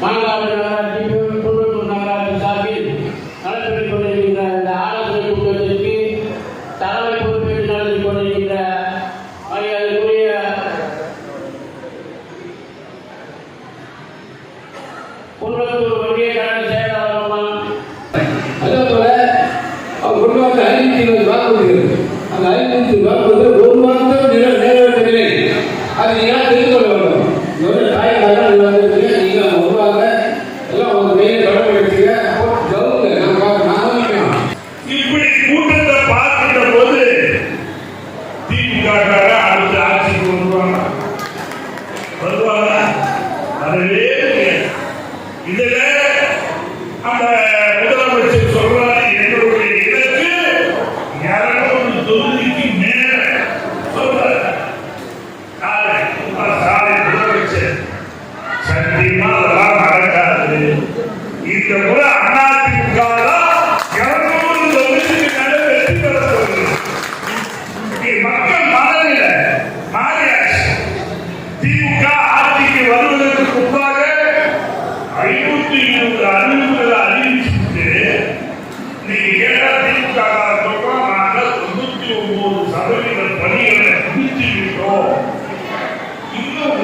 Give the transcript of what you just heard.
மாநகராட்சி நகராட்சி சார்பில் நடைபெற்றுக் கொண்டிருக்கின்ற இந்த ஆலோசனை கூட்டத்திற்கு தலைமை பொறுப்பேற்று நடத்தி கொண்டிருக்கின்ற மரியாதைக்குரிய குன்றத்தூர் ஒன்றிய கழக செயலாளர் அதேபோல அவர் கொண்டு வந்த 520 வாக்குறுதிகள் அந்த 520 வாக்குறுதிகள் ஒரு மாதம் நிறைவேற்றவில்லை. அதை நீங்கள் தெரிந்து கொள்ள வேண்டும். தாய்க்காக நீங்கள் வருவாங்க எல்லாம் ஒரு மெயில கடமைப்படுத்திக்க ஜவுங்க நான் இப்படி கூட்டத்தை பார்க்கின்ற போது திமுக அடுத்த ஆட்சிக்கு வருவாங்க அதுவே இதுல அந்த முதலமைச்சர் சொல்றாரு எங்களுடைய இலக்கு 200 தொகுதிக்கு மேல சொல்றாரு. சாலை முதலமைச்சர் சத்தியமா அதெல்லாம் நடக்காது. இந்த முறை அதிமுக 200 தொகுதிக்கு மேல வெற்றி பெற சொல்லுது. மக்கள் மனதில மாறியாச்சு. திமுக ஆட்சிக்கு வருவதற்கு முன்பாக 520 அறிவுகளை அறிவிச்சுட்டு நீங்க கேட்டா திமுக சொல்றோம் நாங்கள் 99% பணிகளை முடித்து விட்டோம். இன்னும்